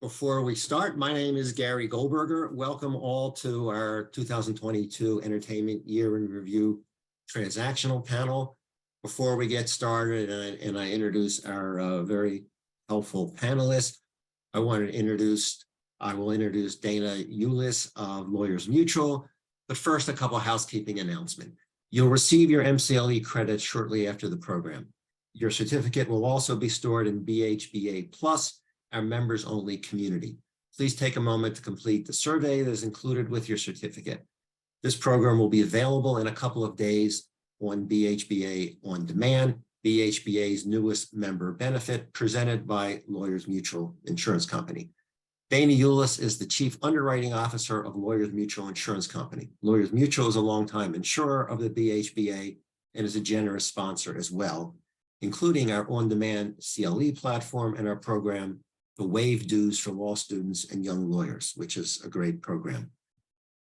Before we start, my name is Gary Goldberger. Welcome all to our 2022 Entertainment Year in Review Transactional panel. Before we get started and I introduce our very helpful panelists, I will introduce Dana Eulis of Lawyers Mutual. But first, a couple of housekeeping announcements. You'll receive your MCLE credits shortly after the program. Your certificate will also be stored in BHBA Plus, our members-only community. Please take a moment to complete the survey that is included with your certificate. This program will be available in a couple of days on BHBA On Demand, BHBA's newest member benefit presented by Lawyers Mutual Insurance Company. Dana Eulis is the Chief Underwriting Officer of Lawyers Mutual Insurance Company. Lawyers Mutual is a longtime insurer of the BHBA and is a generous sponsor as well, including our on-demand CLE platform and our program to waive dues for law students and young lawyers, which is a great program.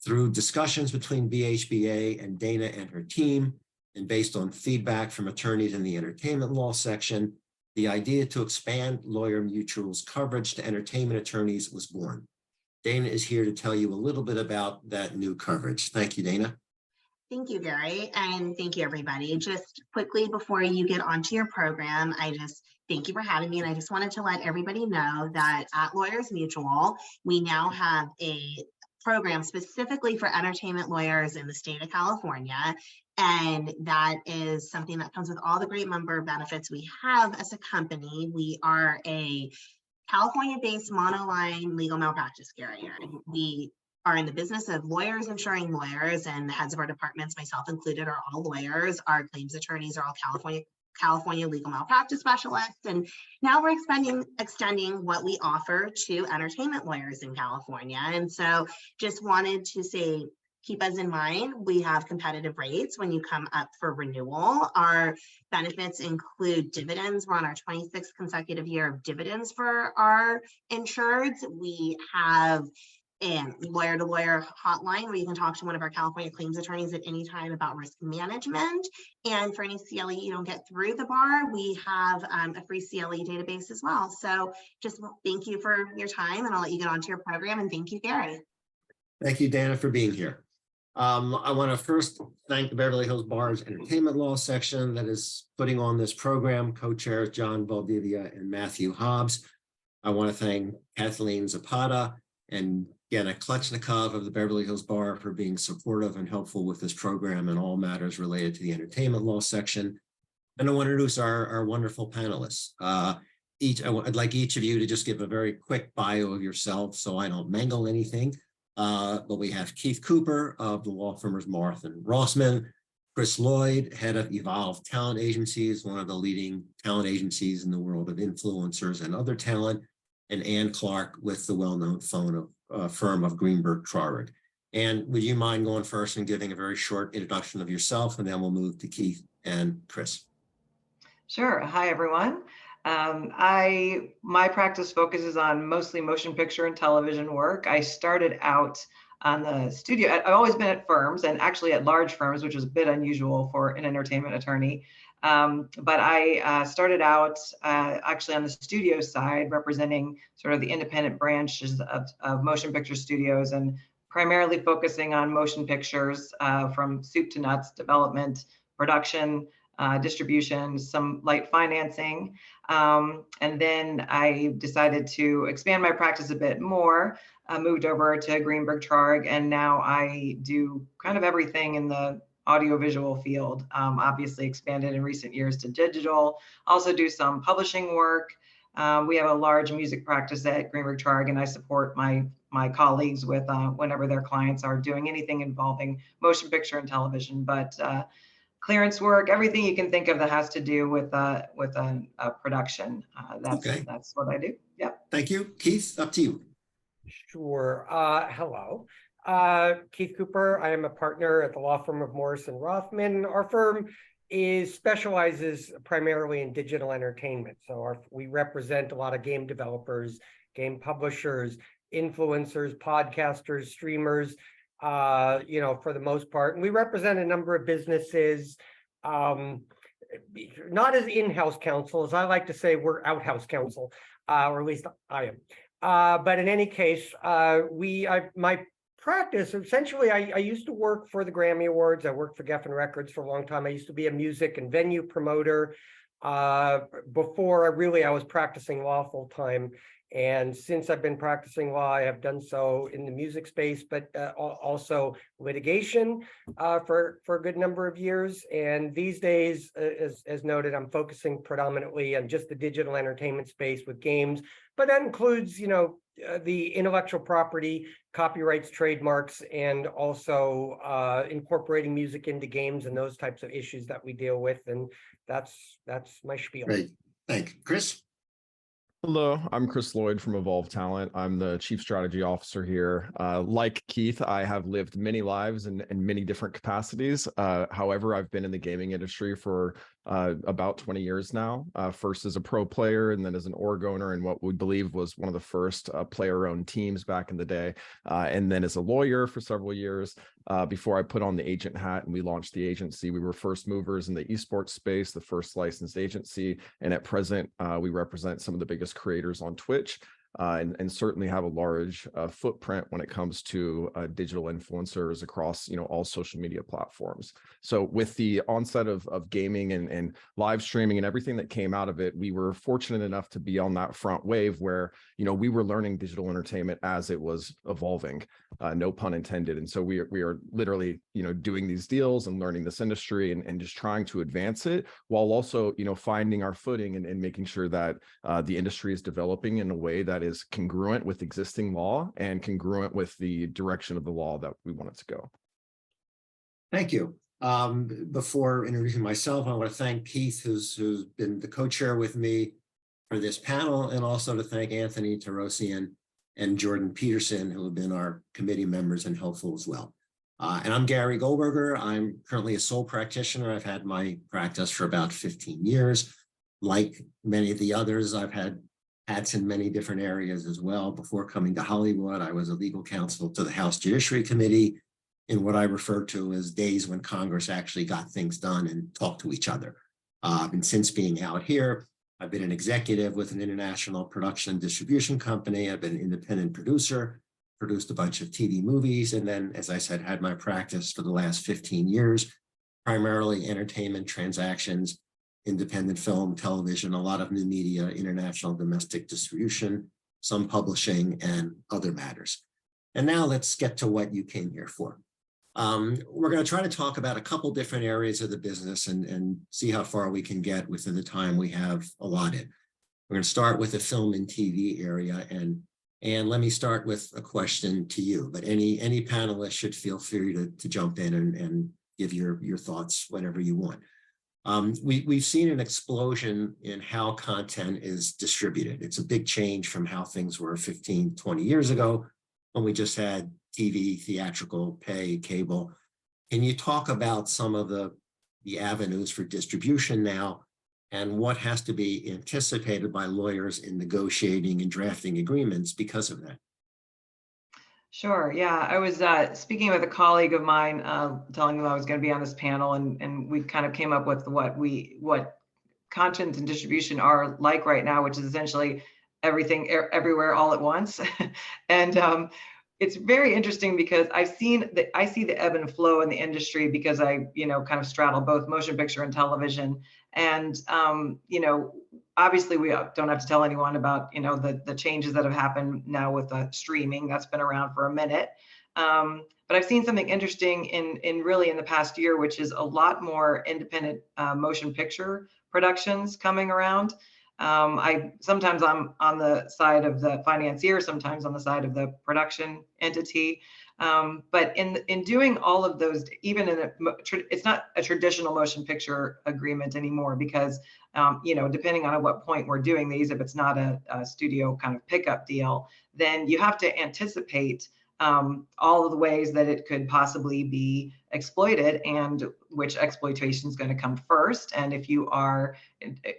Through discussions between BHBA and Dana and her team, and based on feedback from attorneys in the entertainment law section, the idea to expand Lawyer Mutual's coverage to entertainment attorneys was born. Dana is here to tell you a little bit about that new coverage. Thank you, Dana. Thank you, Gary, and thank you, everybody. Just quickly before you get onto your program, I just thank you for having me, and I just wanted to let everybody know that at Lawyers Mutual, we now have a program specifically for entertainment lawyers in the state of California, and that is something that comes with all the great member benefits we have as a company. We are a California-based monoline legal malpractice carrier. We are in the business of lawyers insuring lawyers, and the heads of our departments, myself included, are all lawyers. Our claims attorneys are all California legal malpractice specialists, and now we're extending what we offer to entertainment lawyers in California. And so just wanted to say, keep us in mind, we have competitive rates when you come up for renewal. Our benefits include dividends. We're on our 26th consecutive year of dividends for our insureds. We have and lawyer-to-lawyer hotline where you can talk to one of our California claims attorneys at any time about risk management. And for any CLE you don't get through the bar, we have a free CLE database as well. So just thank you for your time, and I'll let you get onto your program. And thank you, Gary. Thank you, Dana, for being here. I want to first thank the Beverly Hills Bar's Entertainment Law section that is putting on this program, co-chairs John Valdivia and Matthew Hobbs. I want to thank Kathleen Zapata and Yana Klechnikov of the Beverly Hills Bar for being supportive and helpful with this program and all matters related to the entertainment law section. And I want to introduce our wonderful panelists. I'd like each of you to just give a very quick bio of yourself so I don't mangle anything. But we have Keith Cooper of the law firm Morrison, Rothman, Chris Lloyd, head of Evolve Talent Agencies, one of the leading talent agencies in the world of influencers and other talent, and Ann Clark with the well-known firm of Greenberg, Traurig. And would you mind going first and giving a very short introduction of yourself, and then we'll move to Keith and Chris. Sure. Hi, everyone. My practice focuses on mostly motion picture and television work. I started out on the studio. I've always been at firms, and actually at large firms, which is a bit unusual for an entertainment attorney. But I started out actually on the studio side, representing sort of the independent branches of motion picture studios, and primarily focusing on motion pictures from soup to nuts, development, production, distribution, some light financing. And then I decided to expand my practice a bit more, moved over to Greenberg Traurig, and now I do kind of everything in the audiovisual field, obviously expanded in recent years to digital, also do some publishing work. We have a large music practice at Greenberg Traurig, and I support my colleagues with whenever their clients are doing anything involving motion picture and television, but clearance work, everything you can think of that has to do with a production. That's what I do. Yep. Thank you. Keith, up to you. Sure. Hello. Keith Cooper. I am a partner at the law firm of Morrison Rothman. Our firm specializes primarily in digital entertainment. So we represent a lot of game developers, game publishers, influencers, podcasters, streamers, for the most part. And we represent a number of businesses, not as in-house counsel, as I like to say, we're out-house counsel, or at least I am. But in any case, my practice, essentially, I used to work for the Grammy Awards. I worked for Geffen Records for a long time. I used to be a music and venue promoter before I was practicing law full time. And since I've been practicing law, I have done so in the music space, but also litigation for a good number of years. And these days, as noted, I'm focusing predominantly on just the digital entertainment space with games, but that includes, the intellectual property, copyrights, trademarks, and also incorporating music into games and those types of issues that we deal with. And that's my spiel. Great. Thank you. Chris? Hello, I'm Chris Lloyd from Evolve Talent. I'm the Chief Strategy Officer here. Like Keith, I have lived many lives in many different capacities. However, I've been in the gaming industry for about 20 years now, first as a pro player and then as an org owner in what we believe was one of the first player-owned teams back in the day, and then as a lawyer for several years before I put on the agent hat and we launched the agency. We were first movers in the esports space, the first licensed agency, and at present we represent some of the biggest creators on Twitch. And certainly have a large footprint when it comes to digital influencers across all social media platforms. So with the onset of gaming and live streaming and everything that came out of it, we were fortunate enough to be on that front wave where we were learning digital entertainment as it was evolving, no pun intended. And so we are literally doing these deals and learning this industry and just trying to advance it while also finding our footing and making sure that the industry is developing in a way that is congruent with existing law and congruent with the direction of the law that we want it to go. Thank you. Before introducing myself, I want to thank Keith, who's been the co-chair with me for this panel, and also to thank Anthony Tarosian and Jordan Peterson, who have been our committee members and helpful as well. And I'm Gary Goldberger. I'm currently a sole practitioner. I've had my practice for about 15 years. Like many of the others, I've had hats in many different areas as well. Before coming to Hollywood, I was a legal counsel to the House Judiciary Committee in what I refer to as days when Congress actually got things done and talked to each other. And since being out here, I've been an executive with an international production and distribution company. I've been an independent producer, produced a bunch of TV movies, and then, as I said, had my practice for the last 15 years, primarily entertainment transactions, independent film, television, a lot of new media, international, domestic distribution, some publishing, and other matters. And now let's get to what you came here for. We're going to try to talk about a couple different areas of the business and see how far we can get within the time we have allotted. We're going to start with the film and TV area, and let me start with a question to you, but any panelist should feel free to jump in and give your thoughts whenever you want. We've seen an explosion in how content is distributed. It's a big change from how things were 15, 20 years ago when we just had TV, theatrical, pay, cable. Can you talk about some of the avenues for distribution now and what has to be anticipated by lawyers in negotiating and drafting agreements because of that? Sure. Yeah, I was speaking with a colleague of mine, telling them I was going to be on this panel, and we kind of came up with what content and distribution are like right now, which is essentially everything, everywhere, all at once. And it's very interesting because I see the ebb and flow in the industry because I kind of straddle both motion picture and television, and obviously we don't have to tell anyone about the changes that have happened now with streaming. That's been around for a minute, but I've seen something interesting in the past year, which is a lot more independent motion picture productions coming around. Sometimes I'm on the side of the financier, sometimes on the side of the production entity. But in doing all of those, even it's not a traditional motion picture agreement anymore because, depending on at what point we're doing these, if it's not a studio kind of pickup deal, then you have to anticipate all of the ways that it could possibly be exploited and which exploitation is going to come first. And if you are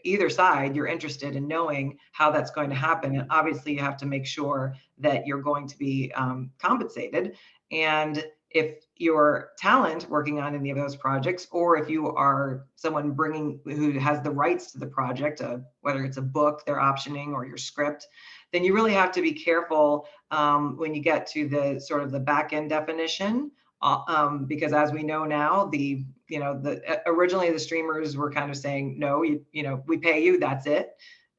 either side, you're interested in knowing how that's going to happen. And obviously you have to make sure that you're going to be compensated. And if you're talent working on any of those projects, or if you are someone who has the rights to the project, whether it's a book they're optioning or your script, then you really have to be careful when you get to the sort of the back end definition, because as we know now, originally the streamers were kind of saying, no, we pay you, that's it.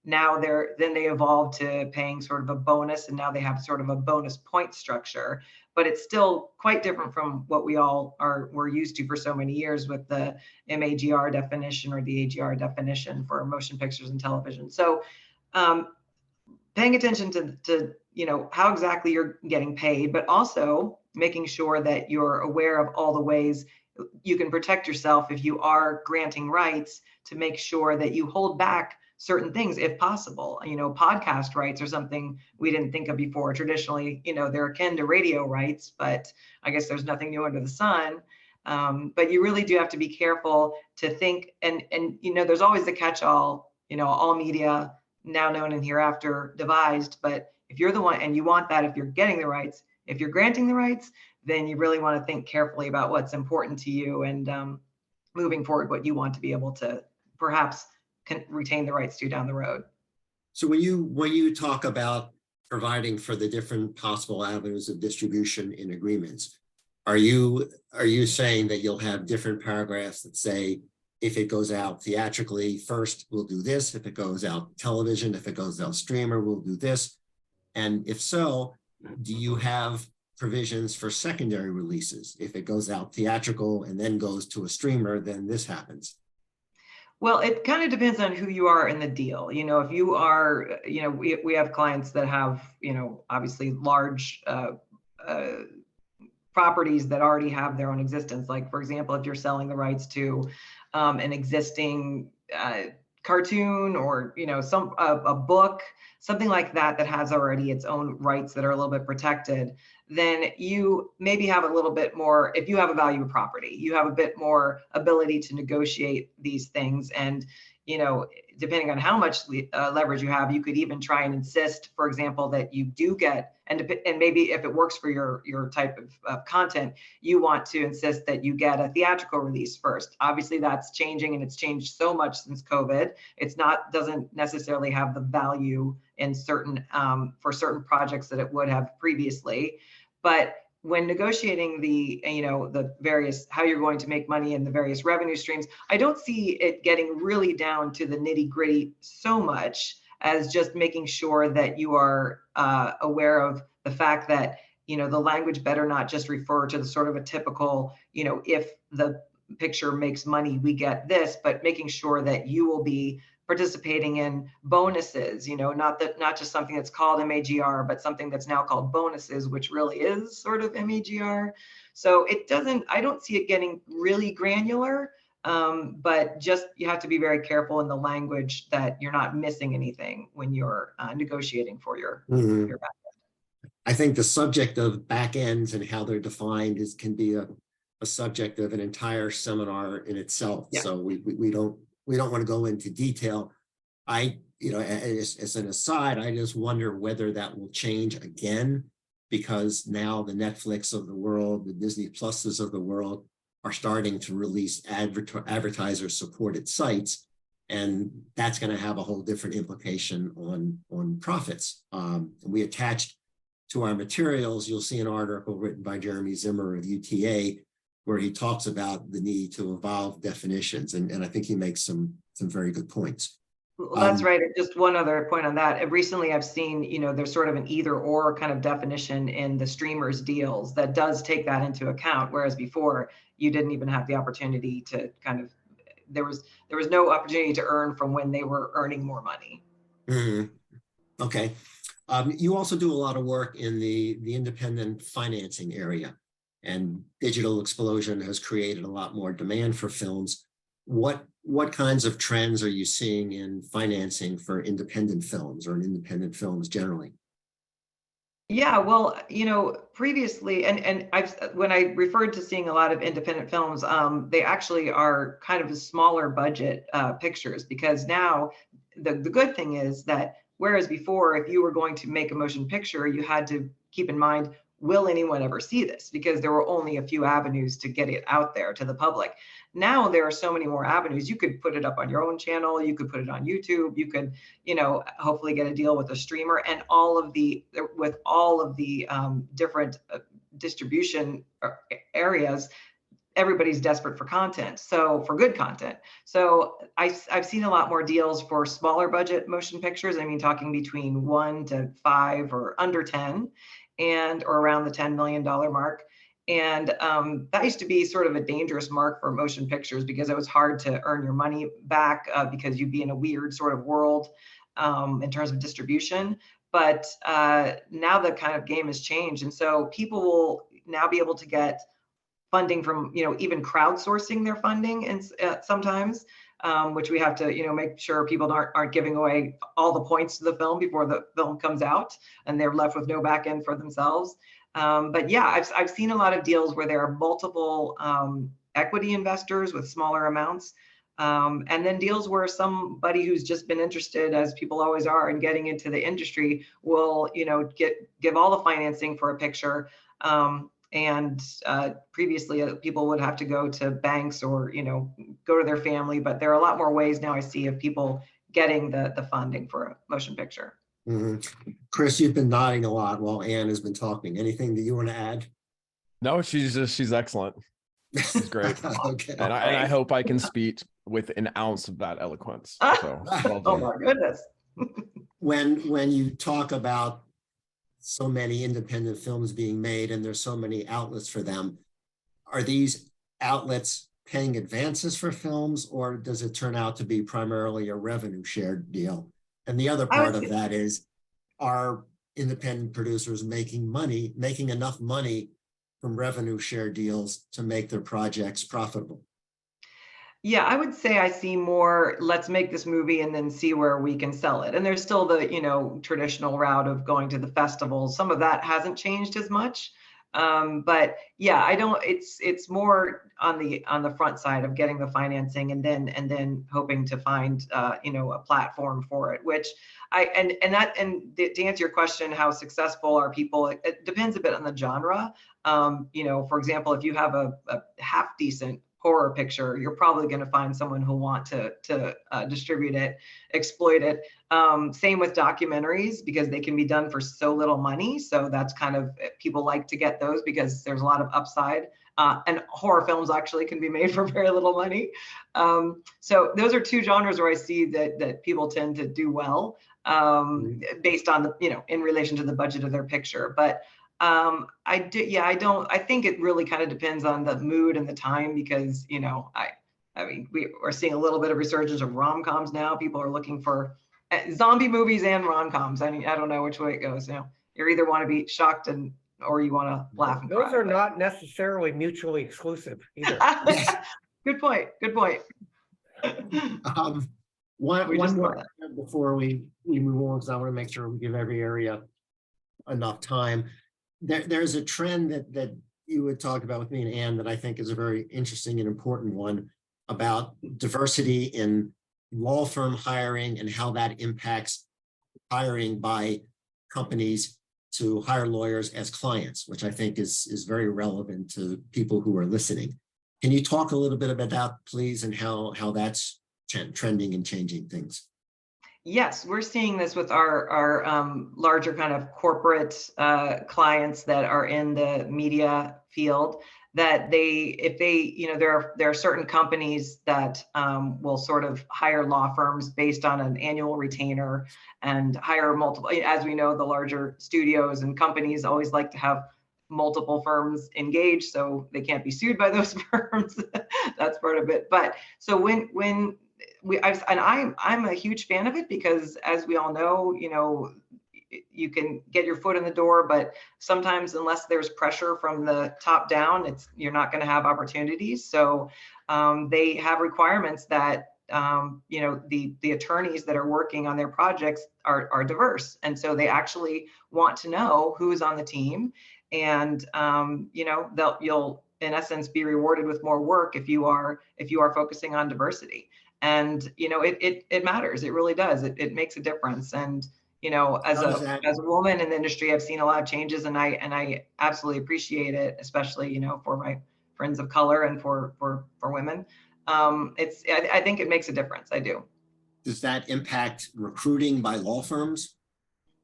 Now then they evolved to paying sort of a bonus, and now they have sort of a bonus point structure, but it's still quite different from what we're used to for so many years with the MAGR definition or the AGR definition for motion pictures and television. So paying attention to how exactly you're getting paid, but also making sure that you're aware of all the ways you can protect yourself if you are granting rights, to make sure that you hold back certain things if possible. Podcast rights are something we didn't think of before. Traditionally, they're akin to radio rights, but I guess there's nothing new under the sun. But you really do have to be careful to think, and there's always the catch-all, all media now known and hereafter devised. But if you're the one and you want that, if you're getting the rights, if you're granting the rights, then you really want to think carefully about what's important to you, and moving forward, what you want to be able to perhaps can retain the rights to down the road. So when you talk about providing for the different possible avenues of distribution in agreements, are you saying that you'll have different paragraphs that say, if it goes out theatrically first, we'll do this. If it goes out television, if it goes out streamer, we'll do this. And if so, do you have provisions for secondary releases? If it goes out theatrical and then goes to a streamer, then this happens. Well, it kind of depends on who you are in the deal. If you are, we have clients that have, obviously large properties that already have their own existence. Like, for example, if you're selling the rights to an existing cartoon or, a book, something like that has already its own rights that are a little bit protected, then you maybe have a little bit more, if you have a valuable property, you have a bit more ability to negotiate these things. And, depending on how much leverage you have, you could even try and insist, for example, that you do get, and maybe if it works for your type of content, you want to insist that you get a theatrical release first. Obviously that's changing, and it's changed so much since COVID. Doesn't necessarily have the value in certain, for certain projects that it would have previously. But when negotiating the various, how you're going to make money in the various revenue streams, I don't see it getting really down to the nitty gritty so much as just making sure that you are aware of the fact that, the language better not just refer to the sort of a typical, if the picture makes money, we get this, but making sure that you will be participating in bonuses, not just something that's called MAGR, but something that's now called bonuses, which really is sort of MAGR. So I don't see it getting really granular, but just you have to be very careful in the language that you're not missing anything when you're negotiating for your back end. I think the subject of back ends and how they're defined can be a subject of an entire seminar in itself. Yeah. So we don't want to go into detail. As an aside, I just wonder whether that will change again, because now the Netflix of the world, the Disney Pluses of the world are starting to release advertiser supported sites. And that's going to have a whole different implication on profits. We attached to our materials, you'll see an article written by Jeremy Zimmer of UTA, where he talks about the need to evolve definitions. And I think he makes some very good points. Well, that's right. Just one other point on that. Recently, I've seen, there's sort of an either or kind of definition in the streamers deals that does take that into account. Whereas before, you didn't even have the opportunity to there was no opportunity to earn from when they were earning more money. Mm-hmm. Okay. You also do a lot of work in the independent financing area, and digital explosion has created a lot more demand for films. What kinds of trends are you seeing in financing for independent films or in independent films generally? Yeah, well, previously, and when I referred to seeing a lot of independent films, they actually are kind of smaller budget pictures, because now the good thing is that whereas before, if you were going to make a motion picture, you had to keep in mind will anyone ever see this? Because there were only a few avenues to get it out there to the public. Now there are so many more avenues. You could put it up on your own channel. You could put it on YouTube. You could, hopefully get a deal with a streamer, and with all of the different distribution areas. Everybody's desperate for content, so for good content. So I've seen a lot more deals for smaller budget motion pictures. I mean, talking between 1 to 5 or under 10, or around the $10 million mark. And that used to be sort of a dangerous mark for motion pictures, because it was hard to earn your money back, because you'd be in a weird sort of world in terms of distribution. But now the kind of game has changed, and so people will now be able to get funding from, even crowdsourcing their funding, and sometimes, which we have to, make sure people aren't giving away all the points to the film before the film comes out, and they're left with no back end for themselves. But yeah, I've seen a lot of deals where there are multiple equity investors with smaller amounts, and then deals where somebody who's just been interested, as people always are, in getting into the industry will, give all the financing for a picture. And previously people would have to go to banks or, go to their family, but there are a lot more ways now I see of people getting the funding for a motion picture. Mm-hmm. Chris, you've been nodding a lot while Ann has been talking. Anything that you want to add? No, she's excellent. She's great. Okay. And I hope I can speak with an ounce of that eloquence. So, well Oh done. my goodness. When you talk about so many independent films being made and there's so many outlets for them, are these outlets paying advances for films, or does it turn out to be primarily a revenue shared deal? And the other part of that is, are independent producers making enough money from revenue share deals to make their projects profitable? Yeah, I would say I see more, let's make this movie and then see where we can sell it. And there's still the, traditional route of going to the festivals. Some of that hasn't changed as much. But yeah, it's more on the front side of getting the financing and then hoping to find, a platform for it, which to answer your question, how successful are people? It depends a bit on the genre. For example, if you have a half decent horror picture, you're probably going to find someone who'll want to distribute it, exploit it. Same with documentaries, because they can be done for so little money. So that's kind of, people like to get those because there's a lot of upside. And horror films actually can be made for very little money. So those are two genres where I see that people tend to do well, based on in relation to the budget of their picture. But I think it really kind of depends on the mood and the time, because, I mean, we're seeing a little bit of resurgence of rom-coms now. People are looking for zombie movies and rom-coms. I mean, I don't know which way it goes. You either want to be shocked or you want to laugh and cry. Those are not necessarily mutually exclusive either. Good point. One more before we move on, because I want to make sure we give every area enough time. There's a trend that you would talk about with me and Ann that I think is a very interesting and important one, about diversity in law firm hiring and how that impacts hiring by companies to hire lawyers as clients, which I think is very relevant to people who are listening. Can you talk a little bit about that, please, and how that's trending and changing things? Yes, we're seeing this with our larger kind of corporate clients that are in the media field, that there are certain companies that will sort of hire law firms based on an annual retainer and hire multiple. As we know, the larger studios and companies always like to have multiple firms engaged, so they can't be sued by those firms. That's part of it. But so I'm a huge fan of it, because as we all know, you can get your foot in the door, but sometimes unless there's pressure from the top down, you're not going to have opportunities. So they have requirements that the attorneys that are working on their projects are diverse, and so they actually want to know who's on the team, and you'll in essence be rewarded with more work if you are focusing on diversity. And it matters. It really does. It makes a difference. And you know, as How does that- a woman in the industry, I've seen a lot of changes, and I absolutely appreciate it, especially, you know, for my friends of color and for women. I think it makes a difference. I do. Does that impact recruiting by law firms?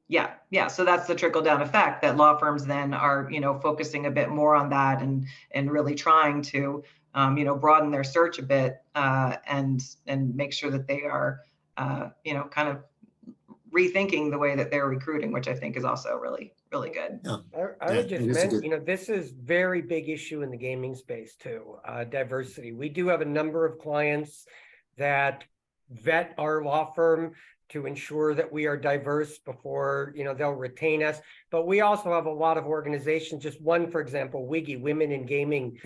Yeah. So that's the trickle down effect, that law firms then are, you know, focusing a bit more on that and really trying to, you know, broaden their search a bit and make sure that they are, you know, kind of rethinking the way that they're recruiting, which I think is also really, really good. Yeah. I would Yeah, just it is a mention, good- you know, this is very big issue in the gaming space too, diversity. We do have a number of clients that vet our law firm to ensure that we are diverse before, you know, they'll retain us. But we also have a lot of organizations, just one, for example, WIGI, Women in Gaming,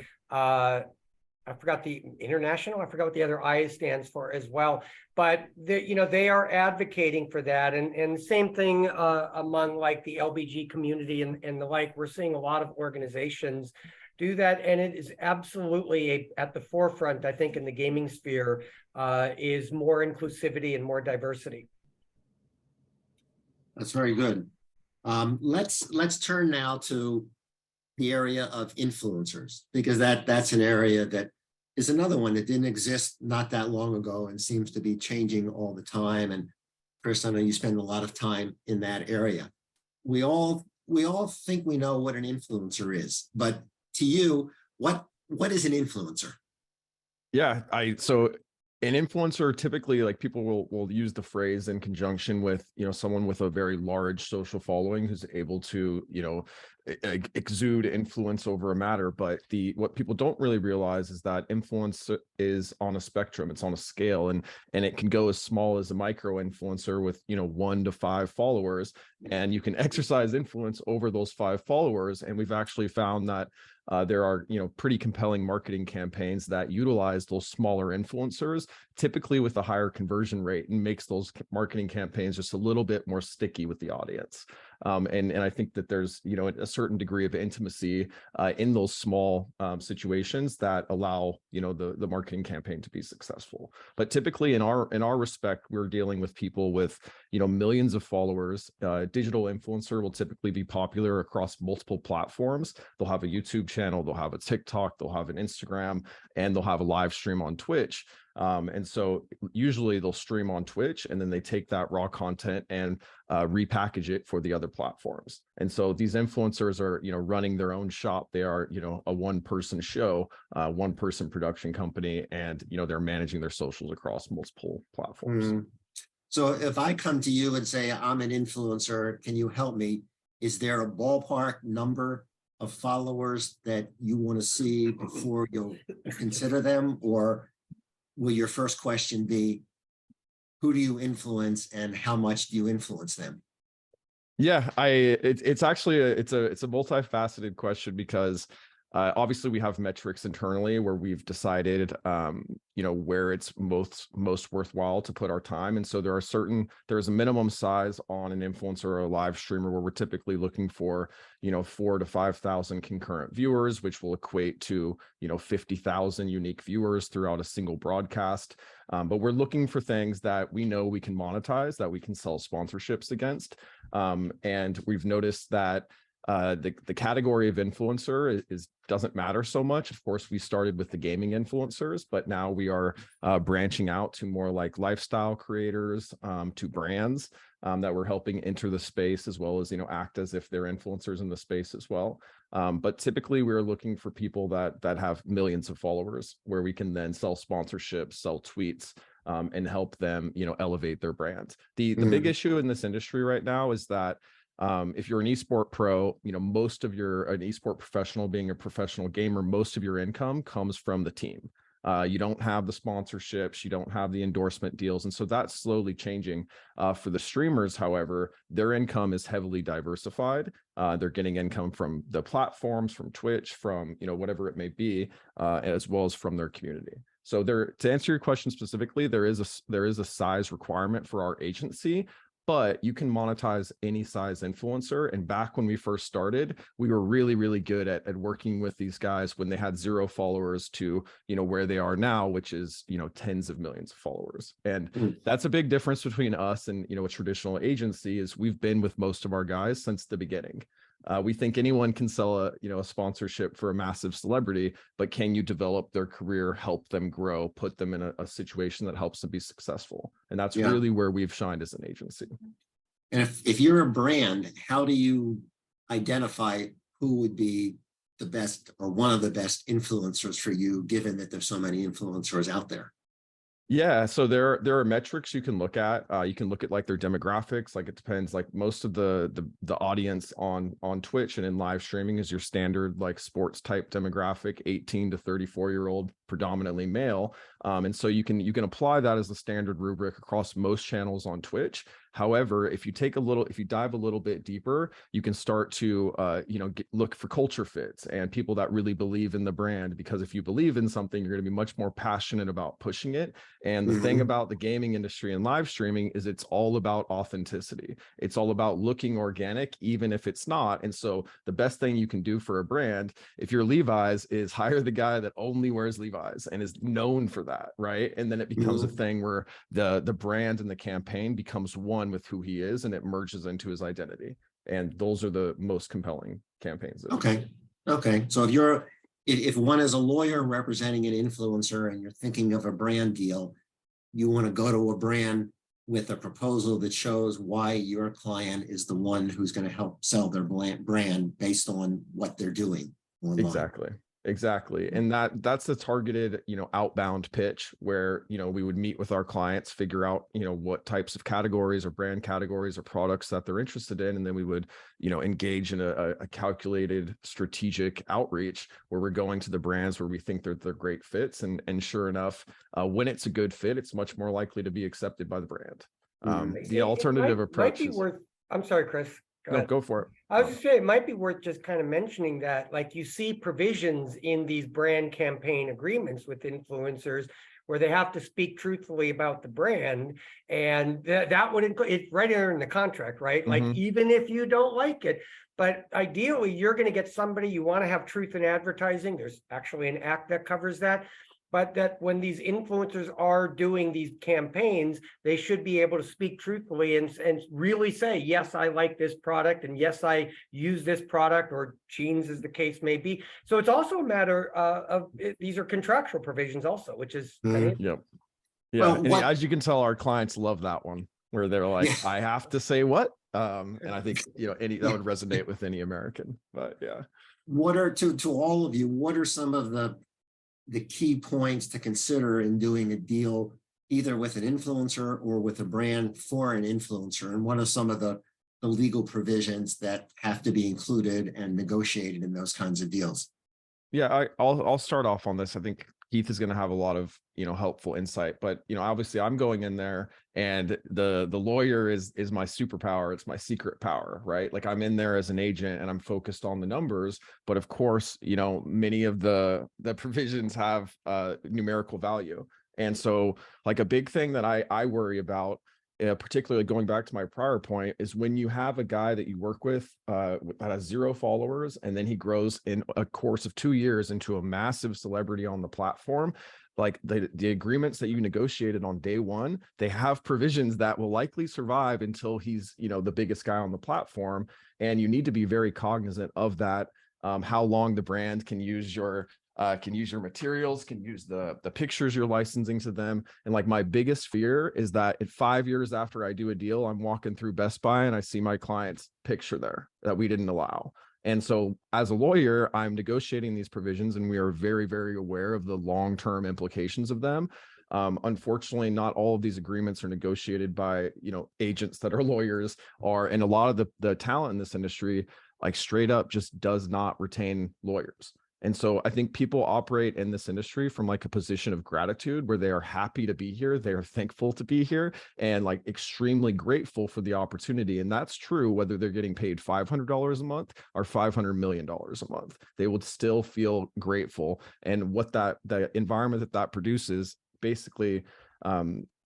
I forgot the international, I forgot what the other I stands for as well, but you know, they are advocating for that. And same thing among like the LBG community and the like. We're seeing a lot of organizations do that, and it is absolutely at the forefront, I think, in the gaming sphere, is more inclusivity and more diversity. That's very good. Let's turn now to the area of influencers, because that's an area that is another one that didn't exist not that long ago and seems to be changing all the time. And Chris, I know you spend a lot of time in that area. We all think we know what an influencer is, but to you, what is an influencer? Yeah, so an influencer, typically, like, people will use the phrase in conjunction with, you know, someone with a very large social following who's able to, you know, exude influence over a matter. But what people don't really realize is that influence is on a spectrum. It's on a scale, and it can go as small as a micro influencer with, you know, 1 to 5 followers, and you can exercise influence over those 5 followers. And we've actually found that there are, you know, pretty compelling marketing campaigns that utilize those smaller influencers, typically with a higher conversion rate, and makes those marketing campaigns just a little bit more sticky with the audience. And I think that there's, you know, a certain degree of intimacy in those small situations that allow, you know, the marketing campaign to be successful. But typically in our respect, we're dealing with people with, you know, millions of followers. Digital influencer will typically be popular across multiple platforms. They'll have a YouTube channel, they'll have a TikTok, they'll have an Instagram, and they'll have a live stream on Twitch. And so usually they'll stream on Twitch, and then they take that raw content and repackage it for the other platforms. And so these influencers are, you know, running their own shop. They are, you know, a one-person show, one-person production company, and, you know, they're managing their socials across multiple platforms. So if I come to you and say, I'm an influencer, can you help me? Is there a ballpark number of followers that you want to see before you'll consider them? Or will your first question be, who do you influence and how much do you influence them? Yeah, it's actually it's a multifaceted question, because obviously we have metrics internally where we've decided, you know, where it's most worthwhile to put our time. And so there's a minimum size on an influencer or a live streamer where we're typically looking for, you know, 4,000 to 5,000 concurrent viewers, which will equate to, you know, 50,000 unique viewers throughout a single broadcast. But we're looking for things that we know we can monetize, that we can sell sponsorships against. And we've noticed that the category of influencer doesn't matter so much. Of course, we started with the gaming influencers, but now we are branching out to more like lifestyle creators, to brands that we're helping enter the space, as well as, you know, act as if they're influencers in the space as well. But typically we're looking for people that have millions of followers, where we can then sell sponsorships, sell tweets, and help them, you know, elevate their brand. The big issue in this industry right now is that if you're an esport pro, you know, an esport professional, being a professional gamer, most of your income comes from the team. You don't have the sponsorships, you don't have the endorsement deals. And so that's slowly changing. For the streamers, however, their income is heavily diversified. They're getting income from the platforms, from Twitch, from, you know, whatever it may be, as well as from their community. So to answer your question specifically, there is a size requirement for our agency. but you can monetize any size influencer. And back when we first started, we were really, really good at working with these guys when they had 0 followers to, where they are now, which is, tens of millions of followers. And that's a big difference between us and, a traditional agency is we've been with most of our guys since the beginning. We think anyone can sell a sponsorship for a massive celebrity, but can you develop their career, help them grow, put them in a situation that helps them be successful? And that's really where we've shined as an agency. And if you're a brand, how do you identify who would be the best or one of the best influencers for you, given that there's so many influencers out there? Yeah, so there are metrics you can look at. You can look at like their demographics. Like it depends. Like most of the audience on Twitch and in live streaming is your standard like sports type demographic, 18 to 34-year-old, predominantly male. And so you can apply that as the standard rubric across most channels on Twitch. However, if you dive a little bit deeper, you can start to, look for culture fits and people that really believe in the brand, because if you believe in something, you're going to be much more passionate about pushing it. And the thing about the gaming industry and live streaming is it's all about authenticity. It's all about looking organic, even if it's not. And so the best thing you can do for a brand, if you're Levi's, is hire the guy that only wears Levi's and is known for that, right? And then it becomes a thing where the brand and the campaign becomes one with who he is, and it merges into his identity. And those are the most compelling campaigns. Okay. So if one is a lawyer representing an influencer and you're thinking of a brand deal, you want to go to a brand with a proposal that shows why your client is the one who's going to help sell their brand based on what they're doing online. Exactly. And that's the targeted, outbound pitch where, we would meet with our clients, figure out, what types of categories or brand categories or products that they're interested in. And then we would, engage in a calculated strategic outreach where we're going to the brands where we think they're great fits. And sure enough, when it's a good fit, it's much more likely to be accepted by the brand. The alternative approach is... I'm sorry, Chris. Go for it. I was just saying it might be worth just kind of mentioning that, like, you see provisions in these brand campaign agreements with influencers where they have to speak truthfully about the brand, and that would include it's right there in the contract, right? Like, even if you don't like it, but ideally you're going to get somebody, you want to have truth in advertising. There's actually an act that covers that. But that when these influencers are doing these campaigns, they should be able to speak truthfully and really say, yes, I like this product, and yes, I use this product, or jeans as the case may be. So it's also a matter of these are contractual provisions also, which is Yeah. Well, and as you can tell, our clients love that one where they're like, I have to say what? And I think that would resonate with any American. But what are to all of you? What are some of the key points to consider in doing a deal, either with an influencer or with a brand for an influencer? And what are some of the legal provisions that have to be included and negotiated in those kinds of deals? Yeah, I'll start off on this. I think Keith is going to have a lot of, helpful insight, but, obviously I'm going in there and the lawyer is my superpower. It's my secret power, right? Like I'm in there as an agent and I'm focused on the numbers, but of course, many of the provisions have numerical value. And so like a big thing that I worry about, particularly going back to my prior point, is when you have a guy that you work with that has 0 followers, and then he grows in a course of 2 years into a massive celebrity on the platform. Like the agreements that you negotiated on day one, they have provisions that will likely survive until he's, the biggest guy on the platform. And you need to be very cognizant of that, how long the brand can use your materials, can use the pictures you're licensing to them. And like my biggest fear is that at 5 years after I do a deal, I'm walking through Best Buy and I see my client's picture there that we didn't allow. And so as a lawyer, I'm negotiating these provisions and we are very, very aware of the long-term implications of them. Unfortunately, not all of these agreements are negotiated by, agents that are lawyers, and a lot of the talent in this industry, like straight up just does not retain lawyers. And so I think people operate in this industry from like a position of gratitude where they are happy to be here. They are thankful to be here and like extremely grateful for the opportunity. And that's true whether they're getting paid $500 a month or $500 million a month. They would still feel grateful. And what the environment that produces basically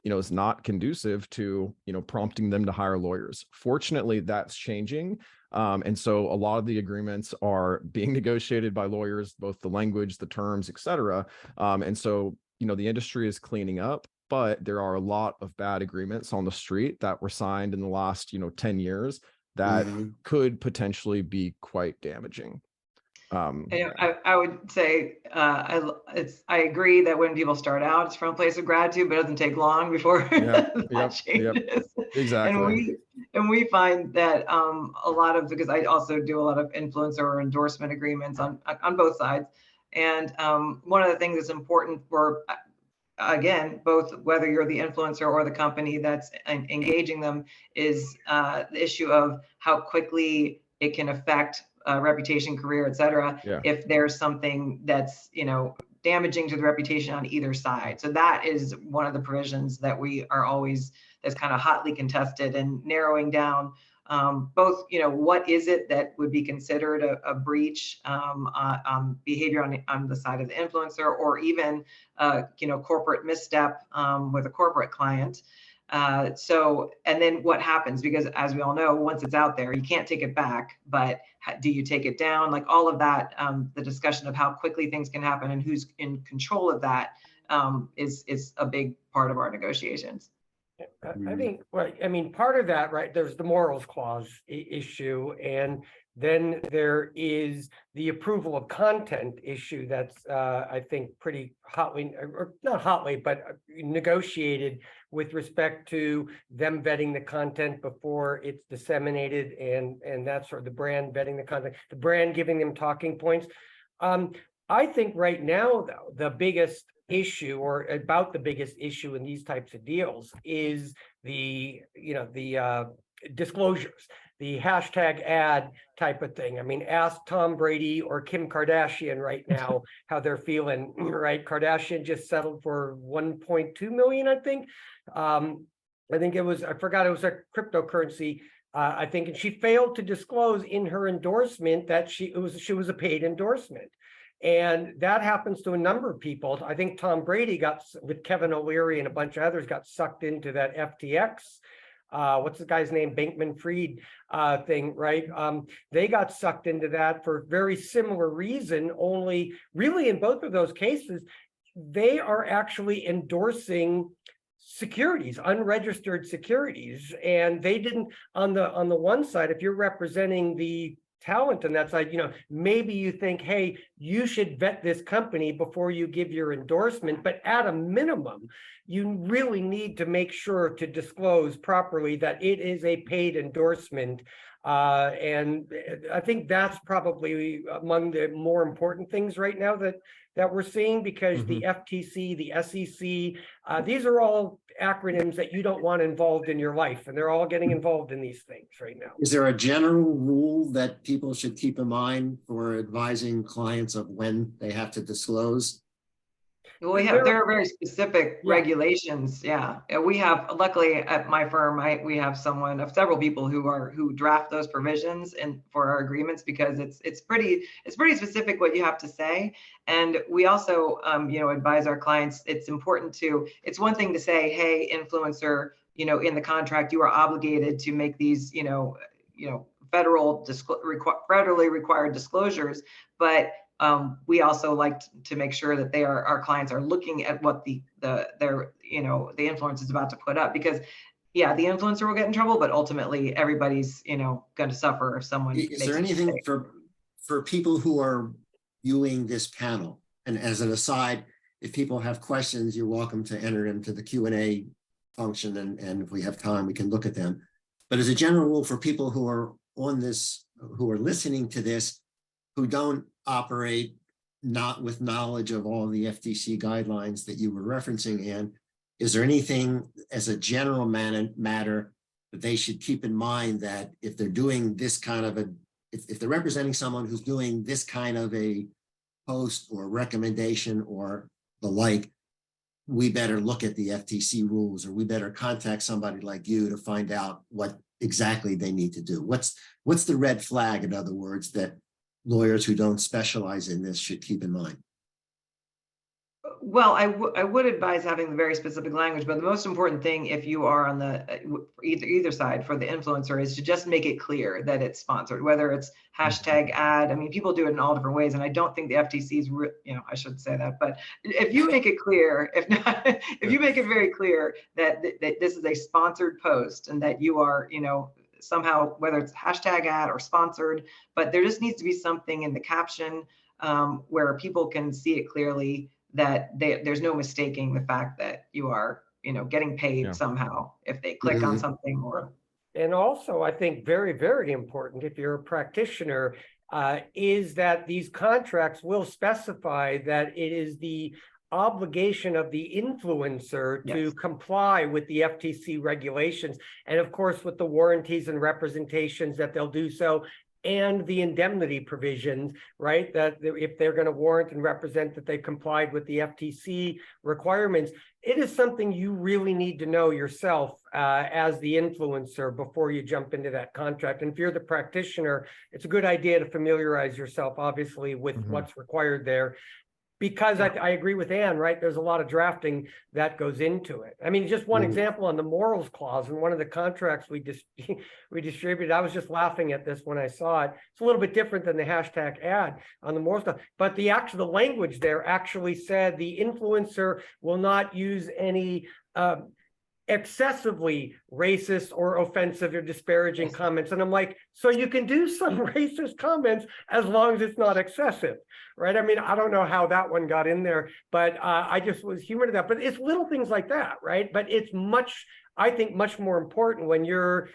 is not conducive to, prompting them to hire lawyers. Fortunately, that's changing. And so a lot of the agreements are being negotiated by lawyers, both the language, the terms, et cetera. And so, the industry is cleaning up, but there are a lot of bad agreements on the street that were signed in the last, 10 years that could potentially be quite damaging. I would say I agree that when people start out, it's from a place of gratitude, but it doesn't take long before that changes. Exactly. And we find that a lot of, because I also do a lot of influencer or endorsement agreements on both sides. And one of the things that's important for, again, both whether you're the influencer or the company that's engaging them, is the issue of how quickly it can affect reputation, career, et cetera, if there's something that's, damaging to the reputation on either side. So that is one of the provisions that we are always, that's kind of hotly contested, and narrowing down both, what is it that would be considered a breach behavior on the side of the influencer, or even, corporate misstep with a corporate client. So, and then what happens, because as we all know, once it's out there, you can't take it back, but do you take it down? Like all of that, the discussion of how quickly things can happen and who's in control of that is a big part of our negotiations. I think, well, I mean, part of that, right, there's the morals clause issue, and then there is the approval of content issue that's, I think, pretty hotly, or not hotly, but negotiated with respect to them vetting the content before it's disseminated, and that's sort of the brand vetting the content, the brand giving them talking points. I think right now, though, the biggest issue, or about the biggest issue in these types of deals, is the disclosures, the hashtag ad type of thing. I mean, ask Tom Brady or Kim Kardashian right now how they're feeling, right? Kardashian just settled for 1.2 million, I think. I think it was, I forgot, it was a cryptocurrency, I think, and she failed to disclose in her endorsement that she was a paid endorsement. And that happens to a number of people. I think Tom Brady got, with Kevin O'Leary and a bunch of others, got sucked into that FTX, what's the guy's name, Bankman-Fried thing, right? They got sucked into that for very similar reason, only really in both of those cases, they are actually endorsing securities, unregistered securities. And they didn't, on the one side, if you're representing the talent on that side, maybe you think, hey, you should vet this company before you give your endorsement, but at a minimum, you really need to make sure to disclose properly that it is a paid endorsement. And I think that's probably among the more important things right now that we're seeing, because the FTC, the SEC, these are all acronyms that you don't want involved in your life, and they're all getting involved in these things right now. Is there a general rule that people should keep in mind for advising clients of when they have to disclose? Well, there are very specific regulations. Yeah. We have, luckily at my firm, we have several people who draft those provisions and for our agreements, because it's pretty specific what you have to say. And we also, advise our clients, it's important it's one thing to say, hey, influencer, in the contract, you are obligated to make these, federally required disclosures, but we also like to make sure that our clients are looking at what the influencer is about to put up, because the influencer will get in trouble, but ultimately everybody's going to suffer if someone. Is there anything for people who are viewing this panel? And as an aside, if people have questions, you're welcome to enter into the Q&A function, and if we have time, we can look at them. But as a general rule, for people who are on this, who are listening to this, who don't operate not with knowledge of all the FTC guidelines that you were referencing, Anne, is there anything as a general matter that they should keep in mind, that if they're doing this kind of if they're representing someone who's doing this kind of a post or recommendation or the like, we better look at the FTC rules, or we better contact somebody like you to find out what exactly they need to do? What's the red flag, in other words, that lawyers who don't specialize in this should keep in mind? Well, I would advise having the very specific language, but the most important thing, if you are on the either side for the influencer, is to just make it clear that it's sponsored, whether it's hashtag ad. I mean, people do it in all different ways, and I don't think the FTC's, I should say that, but if you make it clear, if not, if you make it very clear that this is a sponsored post and that you are, somehow, whether it's hashtag ad or sponsored, but there just needs to be something in the caption where people can see it clearly, that there's no mistaking the fact that you are, getting paid somehow if they click on something. Or and also, I think very, very important if you're a practitioner is that these contracts will specify that it is the obligation of the influencer to comply with the FTC regulations, and of course with the warranties and representations that they'll do so, and the indemnity provisions, right? That if they're going to warrant and represent that they complied with the FTC requirements, it is something you really need to know yourself as the influencer before you jump into that contract. And if you're the practitioner, it's a good idea to familiarize yourself, obviously, with what's required there. Because I agree with Ann, right? There's a lot of drafting that goes into it. I mean, just one example on the morals clause in one of the contracts we distributed. I was just laughing at this when I saw it. It's a little bit different than the hashtag ad on the morals clause, but the language there actually said the influencer will not use any excessively racist or offensive or disparaging comments. And I'm like, so you can do some racist comments as long as it's not excessive, right? I mean, I don't know how that one got in there, but I just was humored at that. But it's little things like that, right? But it's I think much more important when you're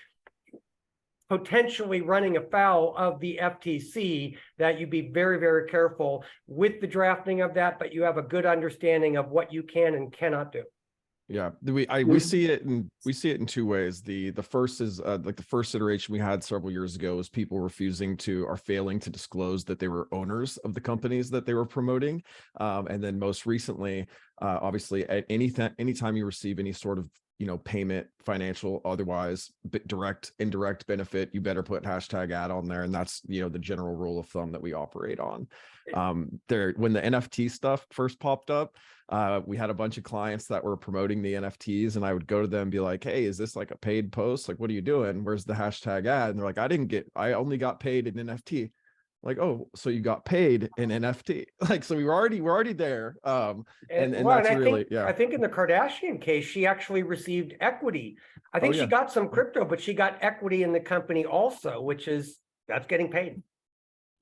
potentially running afoul of the FTC, that you be very, very careful with the drafting of that, but you have a good understanding of what you can and cannot do. Yeah, we see it in two ways. The first is like the first iteration we had several years ago was people refusing to or failing to disclose that they were owners of the companies that they were promoting. And then most recently, obviously, at anytime you receive any sort of payment, financial, otherwise, direct, indirect benefit, you better put hashtag ad on there. And that's, the general rule of thumb that we operate on. When the NFT stuff first popped up, we had a bunch of clients that were promoting the NFTs, and I would go to them and be like, hey, is this like a paid post? Like, what are you doing? Where's the hashtag ad? And they're like, I only got paid in NFT. Like, oh, so you got paid in NFT. Like, so we're already there. And that's really, I think in the Kardashian case, she actually received equity. I think she got some crypto, but she got equity in the company also, that's getting paid.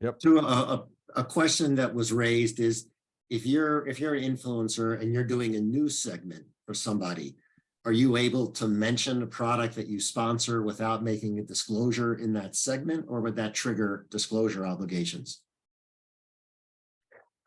Yep. To a question that was raised is, if you're an influencer and you're doing a news segment for somebody, are you able to mention a product that you sponsor without making a disclosure in that segment, or would that trigger disclosure obligations?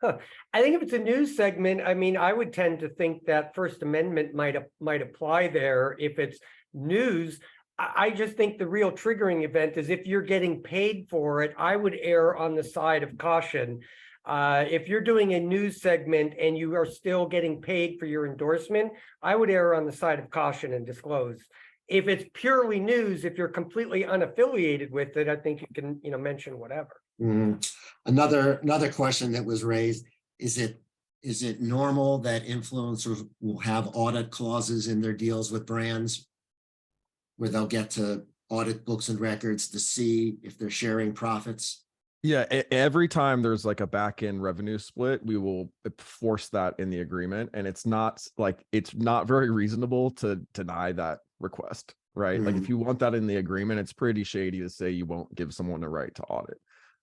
I think if it's a news segment, I mean, I would tend to think that First Amendment might apply there. If it's news, I just think the real triggering event is if you're getting paid for it. I would err on the side of caution. If you're doing a news segment and you are still getting paid for your endorsement, I would err on the side of caution and disclose. If it's purely news, if you're completely unaffiliated with it, I think you can, mention whatever. Another question that was raised, is it normal that influencers will have audit clauses in their deals with brands where they'll get to audit books and records to see if they're sharing profits? Yeah, every time there's like a back-end revenue split, we will force that in the agreement. And it's not very reasonable to deny that request, right? Like if you want that in the agreement, it's pretty shady to say you won't give someone the right to audit.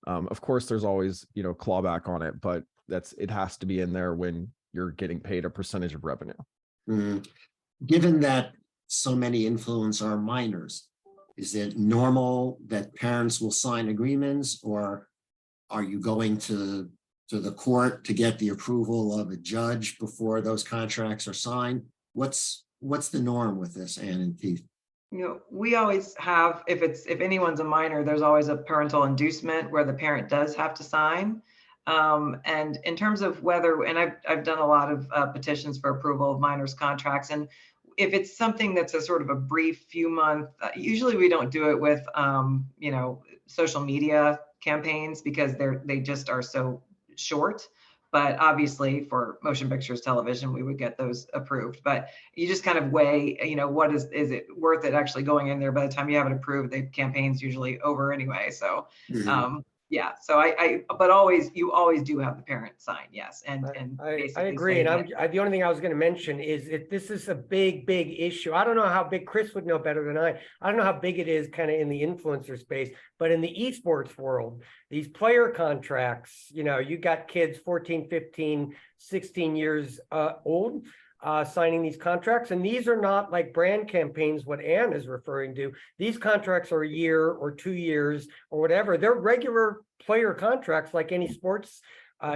Of course, there's always, clawback on it, but it has to be in there when you're getting paid a percentage of revenue. Given that so many influencers are minors, is it normal that parents will sign agreements, or are you going to the court to get the approval of a judge before those contracts are signed? What's the norm with this, Ann and Keith? We always have, if anyone's a minor, there's always a parental inducement where the parent does have to sign. And in terms of whether, and I've done a lot of petitions for approval of minors contracts, and if it's something that's a sort of a brief few month, usually we don't do it with, social media campaigns because they just are so short. But obviously for motion pictures, television, we would get those approved. But you just kind of weigh, what is it worth it actually going in there? By the time you have it approved, the campaign's usually over anyway. So yeah, so you always do have the parent sign, yes, and I basically agree, say and that- the only thing I was going to mention is this is a big issue. I don't know how big, Chris would know better than I don't know how big it is kind of in the influencer space, but in the esports world, these player contracts, you got kids 14, 15, 16 years old signing these contracts, and these are not like brand campaigns, what Ann is referring to. These contracts are a year or 2 years or whatever. They're regular player contracts like any sports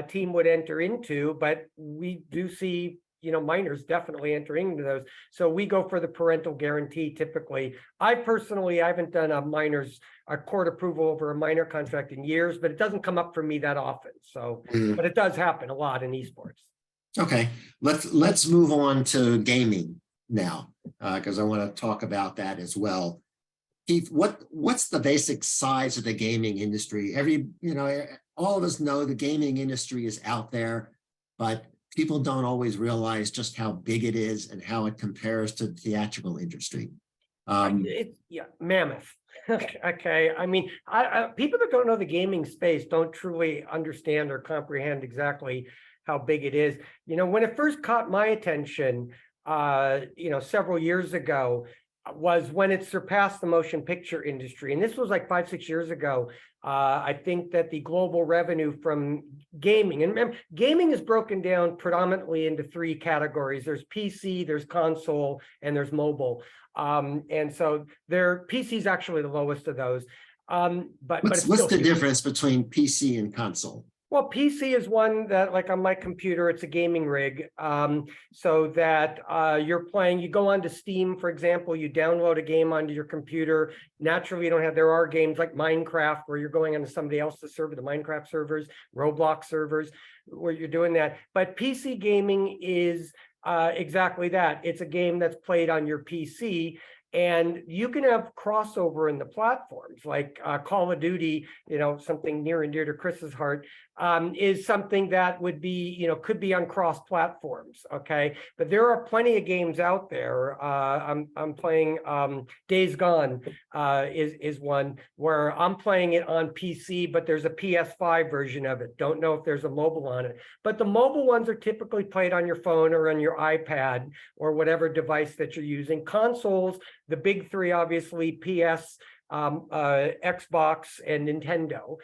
team would enter into, but we do see minors definitely entering into those. So we go for the parental guarantee typically. I haven't done a court approval over a minor contract in years, but it doesn't come up for me that often. So, but it does happen a lot in esports. Okay, let's move on to gaming now, because I want to talk about that as well. Keith, what's the basic size of the gaming industry? All of us know the gaming industry is out there, but people don't always realize just how big it is and how it compares to the theatrical industry. Mammoth. Okay, I mean, people that don't know the gaming space don't truly understand or comprehend exactly how big it is. When it first caught my attention, several years ago, was when it surpassed the motion picture industry. And this was like 5-6 years ago. I think that the global revenue from gaming, and remember, gaming is broken down predominantly into 3 categories. There's PC, there's console, and there's mobile. And so PC is actually the lowest of those. What's the difference between PC and console? Well, PC is one that, like on my computer, it's a gaming rig, so that you're playing, you go onto Steam, for example, you download a game onto your computer. Naturally, there are games like Minecraft where you're going onto somebody else's server, the Minecraft servers, Roblox servers, where you're doing that. But PC gaming is exactly that. It's a game that's played on your PC. And you can have crossover in the platforms, like Call of Duty, something near and dear to Chris's heart, is something that would be, could be on cross platforms. Okay, but there are plenty of games out there. I'm playing Days Gone is one where I'm playing it on PC, but there's a PS5 version of it. Don't know if there's a mobile on it, but the mobile ones are typically played on your phone or on your iPad or whatever device that you're using. Consoles, the big 3, obviously, PS, Xbox, and Nintendo.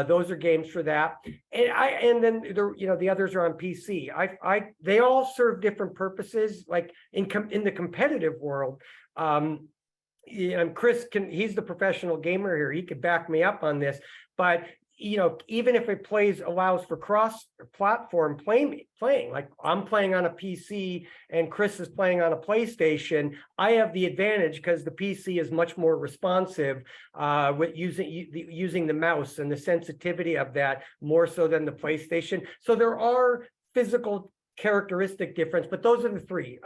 Those are games for that. And then the others are on PC. They all serve different purposes. Like in the competitive world, and Chris he's the professional gamer here. He could back me up on this, but even if it allows for cross-platform playing, like I'm playing on a PC and Chris is playing on a PlayStation, I have the advantage because the PC is much more responsive with using the mouse and the sensitivity of that more so than the PlayStation. So there are physical characteristic difference, but those are the 3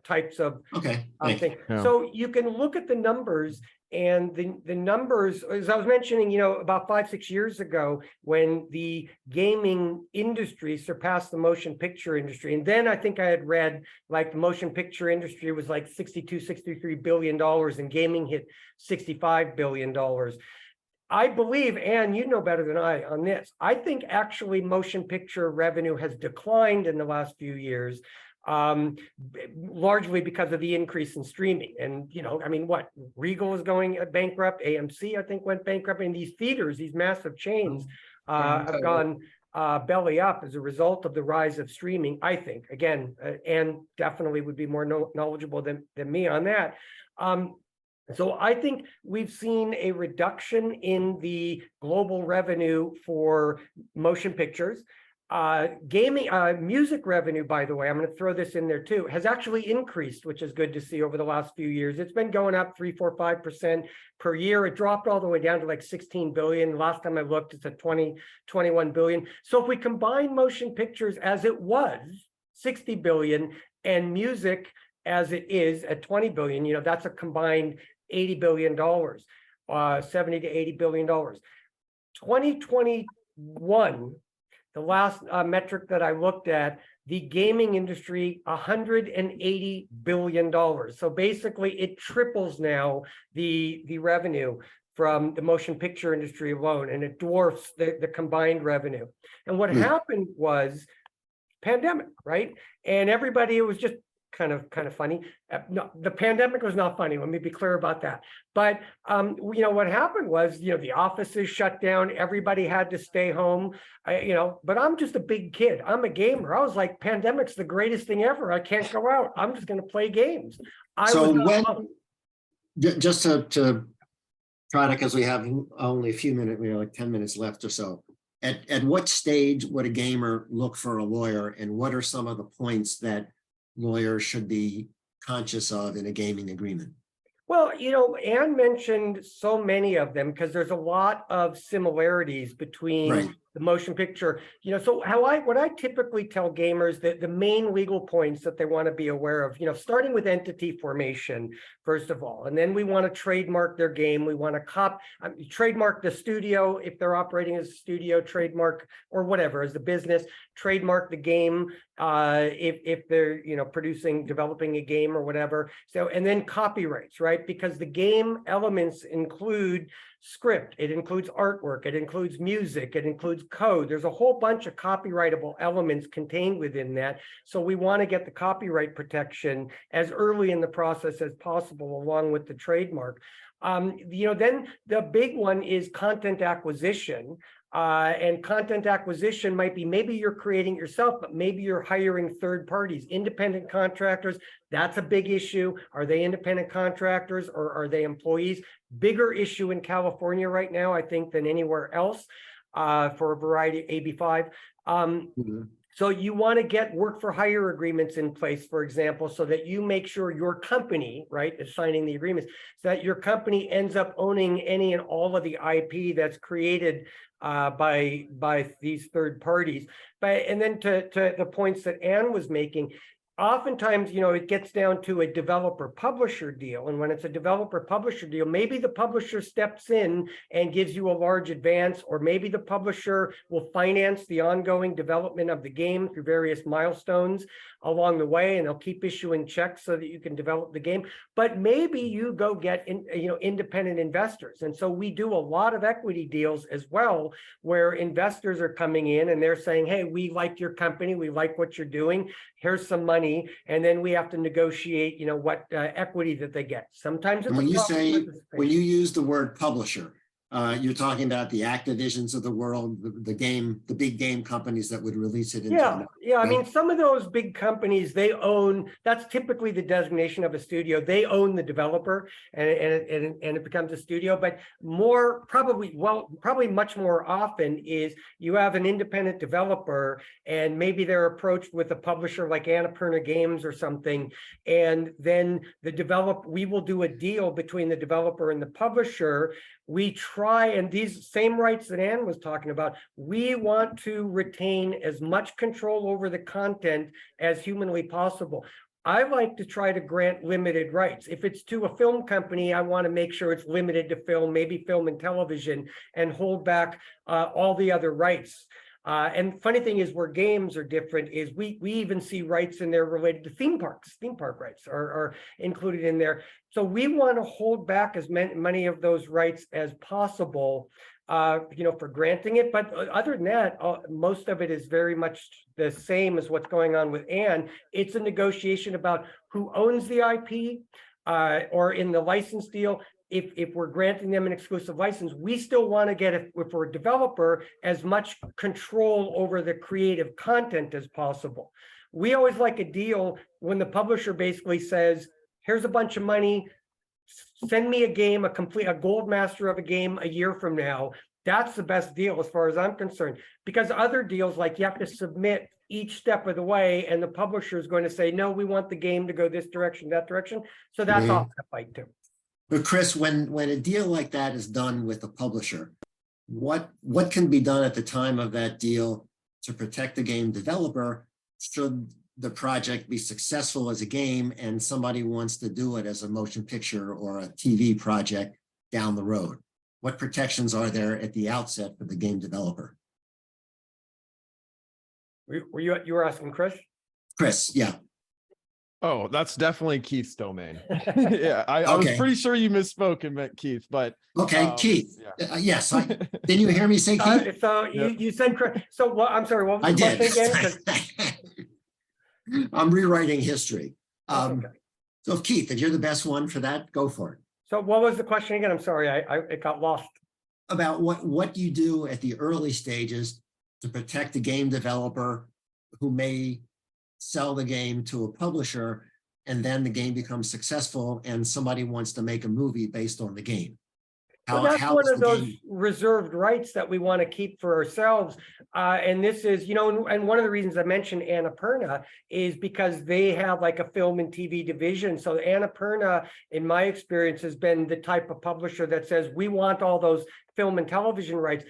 types of things. Yeah. So you can look at the numbers. And the numbers, as I was mentioning, about 5-6 years ago, when the gaming industry surpassed the motion picture industry, and then I think I had read like the motion picture industry was like $63 billion, and gaming hit $65 billion. I believe, Ann, you know better than I on this. I think actually motion picture revenue has declined in the last few years. Largely because of the increase in streaming. And, Regal is going bankrupt. AMC, I think, went bankrupt. And these theaters, these massive chains have gone belly up as a result of the rise of streaming, I think. Again, Ann definitely would be more knowledgeable than me on that. So I think we've seen a reduction in the global revenue for motion pictures. Gaming, music revenue, by the way, I'm going to throw this in there too, has actually increased, which is good to see over the last few years. It's been going up 3, 4, 5% per year. It dropped all the way down to like 16 billion. Last time I looked, it's at 21 billion. So if we combine motion pictures as it was, 60 billion, and music as it is at 20 billion, that's a combined $80 billion, 70 to $80 billion. 2021 The last metric that I looked at, the gaming industry, $180 billion. So basically it triples now the revenue from the motion picture industry alone, and it dwarfs the combined revenue. And what happened was pandemic, right? And everybody, it was just kind of funny. No, the pandemic was not funny. Let me be clear about that. But what happened was, the offices shut down. Everybody had to stay home. But I'm just a big kid. I'm a gamer. I was like, pandemic's the greatest thing ever. I can't go out. I'm just going to play games. Just to try to, because we have only a few minutes, we have like 10 minutes left or so. At what stage would a gamer look for a lawyer, and what are some of the points that lawyers should be conscious of in a gaming agreement? Well, Anne mentioned so many of them because there's a lot of similarities between the motion picture. So what I typically tell gamers that the main legal points that they want to be aware of, starting with entity formation, first of all, and then we want to trademark their game. We want to trademark the studio if they're operating as a studio, trademark or whatever as the business, trademark the game if they're developing a game or whatever. So, and then copyrights, right? Because the game elements include script, it includes artwork, it includes music, it includes code. There's a whole bunch of copyrightable elements contained within that. So we want to get the copyright protection as early in the process as possible, along with the trademark. Then the big one is content acquisition. And content acquisition might be, maybe you're creating it yourself, but maybe you're hiring third parties, independent contractors. That's a big issue. Are they independent contractors or are they employees? Bigger issue in California right now, I think, than anywhere else for a variety of AB5. So you want to get work for hire agreements in place, for example, so that you make sure your company, right, is signing the agreements, so that your company ends up owning any and all of the IP that's created by these third parties. And then to the points that Anne was making, oftentimes, it gets down to a developer-publisher deal. And when it's a developer-publisher deal, maybe the publisher steps in and gives you a large advance, or maybe the publisher will finance the ongoing development of the game through various milestones along the way, and they'll keep issuing checks so that you can develop the game. But maybe you go get independent investors. And so we do a lot of equity deals as well, where investors are coming in and they're saying, hey, we like your company, we like what you're doing, here's some money, and then we have to negotiate, what equity that they get. Sometimes it's when you use the word publisher, you're talking about the Activisions of the world, the big game companies that would release it. Yeah. I mean, some of those big companies, they own. That's typically the designation of a studio. They own the developer, and it becomes a studio. But probably much more often is you have an independent developer, and maybe they're approached with a publisher like Annapurna Games or something, and then we will do a deal between the developer and the publisher. We try, and these same rights that Anne was talking about, we want to retain as much control over the content as humanly possible. I like to try to grant limited rights. If it's to a film company, I want to make sure it's limited to film, maybe film and television, and hold back all the other rights. And funny thing is, where games are different is we even see rights in there related to theme parks. Theme park rights are included in there. So we want to hold back as many of those rights as possible, for granting it. But other than that, most of it is very much the same as what's going on with Anne. It's a negotiation about who owns the IP, or in the license deal, if we're granting them an exclusive license, we still want to get, if we're a developer, as much control over the creative content as possible. We always like a deal when the publisher basically says, here's a bunch of money, send me a game, a gold master of a game a year from now. That's the best deal as far as I'm concerned, because other deals, like you have to submit each step of the way, and the publisher is going to say, no, we want the game to go this direction, that direction. So that's often a fight too. But Chris, when a deal like that is done with a publisher, what can be done at the time of that deal to protect the game developer should the project be successful as a game and somebody wants to do it as a motion picture or a TV project down the road? What protections are there at the outset for the game developer? You were asking Chris? Chris, yeah. Oh, that's definitely Keith's domain. Yeah, I was Okay. pretty sure you misspoke and meant Keith, but Okay, Keith. yeah. Yes, didn't you hear me say Keith? So you said Chris. So what? I'm sorry. What was I the did. question again? 'Cause- I'm rewriting history. That's okay. So Keith, if you're the best one for that, go for it. So what was the question again? I'm sorry, it got lost. About what you do at the early stages to protect the game developer who may sell the game to a publisher, and then the game becomes successful and somebody wants to make a movie based on the game. Well, that's how one is of the those game- reserved rights that we want to keep for ourselves. And this is, and one of the reasons I mentioned Annapurna is because they have like a film and TV division. So Annapurna, in my experience, has been the type of publisher that says, we want all those film and television rights.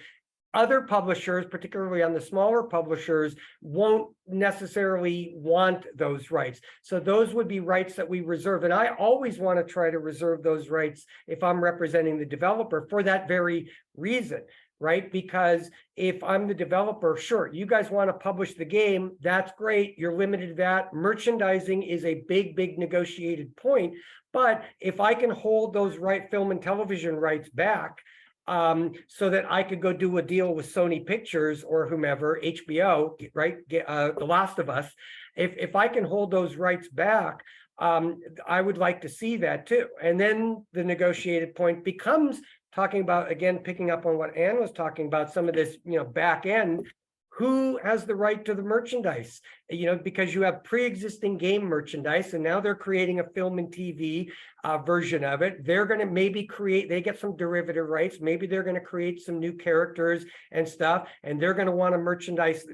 Other publishers, particularly on the smaller publishers, won't necessarily want those rights. So those would be rights that we reserve. And I always want to try to reserve those rights if I'm representing the developer for that very reason, right? Because if I'm the developer, sure, you guys want to publish the game, that's great. You're limited to that. Merchandising is a big, big negotiated point. But if I can hold those film and television rights back, so that I could go do a deal with Sony Pictures or whomever, HBO, right? The Last of Us. If I can hold those rights back, I would like to see that too. And then the negotiated point becomes talking about, again, picking up on what Ann was talking about, some of this, back end. Who has the right to the merchandise? Because you have pre-existing game merchandise, and now they're creating a film and TV version of it. They're going to maybe they get some derivative rights. Maybe they're going to create some new characters and stuff, and they're going to want to merchandise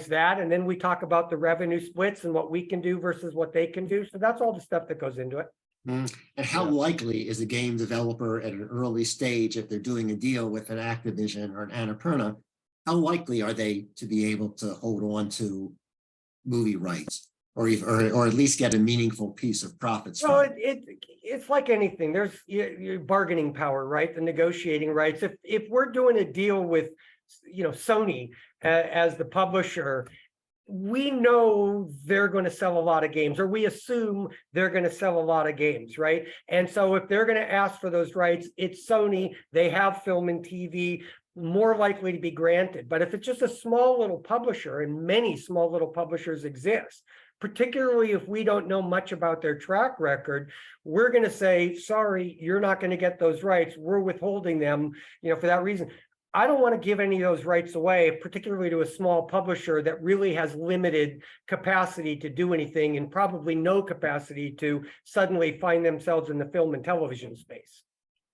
that. And then we talk about the revenue splits and what we can do versus what they can do. So that's all the stuff that goes into it. And how likely is a game developer at an early stage, if they're doing a deal with an Activision or an Annapurna, how likely are they to be able to hold on to movie rights, or at least get a meaningful piece of profits? Well, it's like anything. There's your bargaining power, right? The negotiating rights. If we're doing a deal with, Sony as the publisher, we know they're going to sell a lot of games, or we assume they're going to sell a lot of games, right? And so if they're going to ask for those rights, it's Sony. They have film and TV, more likely to be granted. But if it's just a small little publisher, and many small little publishers exist, particularly if we don't know much about their track record, we're going to say, sorry, you're not going to get those rights. We're withholding them, for that reason. I don't want to give any of those rights away, particularly to a small publisher that really has limited capacity to do anything, and probably no capacity to suddenly find themselves in the film and television space.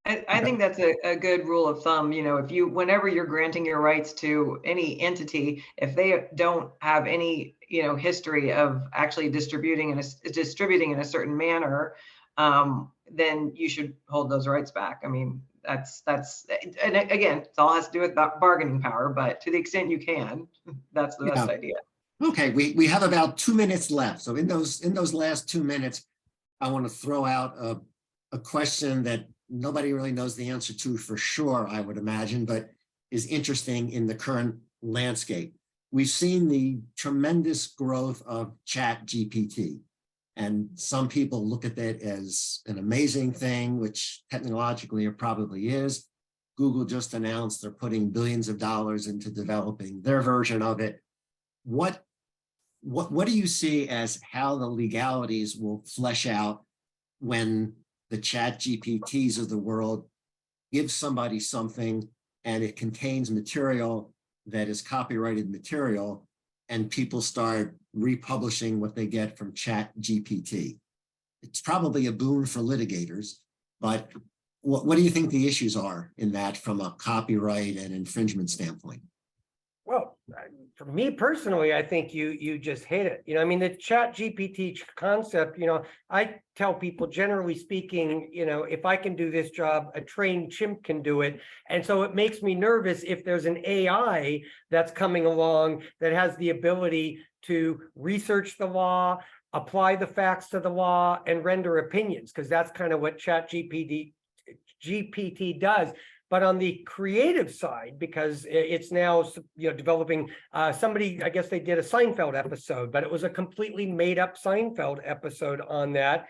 I think that's a good rule of thumb. Whenever you're granting your rights to any entity, if they don't have any, history of actually distributing in a certain manner, then you should hold those rights back. I mean, that's and again, it all has to do with bargaining power, but to the extent you can, that's the best idea. Okay, we have about 2 minutes left. So in those last 2 minutes, I want to throw out a question that nobody really knows the answer to for sure, I would imagine, but is interesting in the current landscape. We've seen the tremendous growth of ChatGPT, and some people look at that as an amazing thing, which technologically it probably is. Google just announced they're putting billions of dollars into developing their version of it. What do you see as how the legalities will flesh out when the ChatGPTs of the world give somebody something and it contains material that is copyrighted material, and people start republishing what they get from ChatGPT? It's probably a boon for litigators, but what do you think the issues are in that from a copyright and infringement standpoint? Well, for me personally, I think you just hit it. I mean, the ChatGPT concept, I tell people, generally speaking, if I can do this job, a trained chimp can do it. And so it makes me nervous if there's an AI that's coming along that has the ability to research the law, apply the facts to the law, and render opinions, because that's kind of what ChatGPT does. but on the creative side, because it's now, developing, somebody, I guess they did a Seinfeld episode, but it was a completely made up Seinfeld episode on that.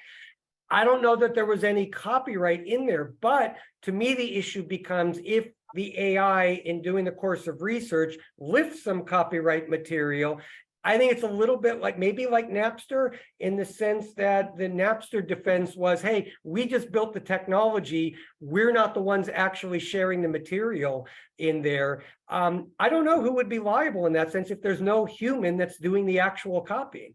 I don't know that there was any copyright in there, but to me, the issue becomes if the AI in doing the course of research lifts some copyright material, I think it's a little bit like maybe like Napster, in the sense that the Napster defense was, hey, we just built the technology. We're not the ones actually sharing the material in there. I don't know who would be liable in that sense if there's no human that's doing the actual copying.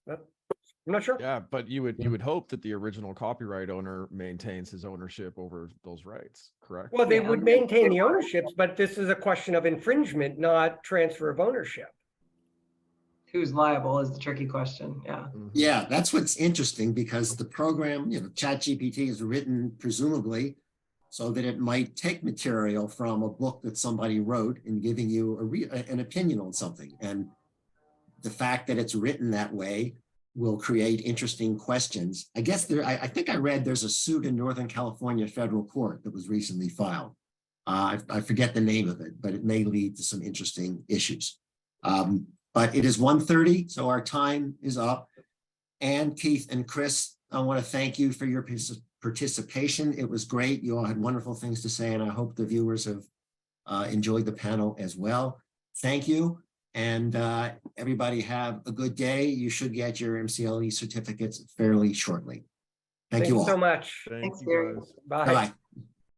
I'm not sure. Yeah, but you would hope that the original copyright owner maintains his ownership over those rights, correct? Well, they Yeah. would maintain the ownerships, but this is a question of infringement, not transfer of ownership. Who's liable is the tricky question. Yeah. Mhm. Yeah, that's what's interesting, because the program, ChatGPT is written presumably so that it might take material from a book that somebody wrote and giving you an opinion on something. And the fact that it's written that way will create interesting questions. I guess I think I read there's a suit in Northern California federal court that was recently filed. I forget the name of it, but it may lead to some interesting issues. But it is 1:30, so our time is up. And Keith and Chris, I want to thank you for your participation. It was great. You all had wonderful things to say, and I hope the viewers have enjoyed the panel as well. Thank you. And everybody have a good day. You should get your MCLE certificates fairly shortly. Thank you all. Thanks so much. Thank Thanks, you Gary. guys. Bye. Bye-bye.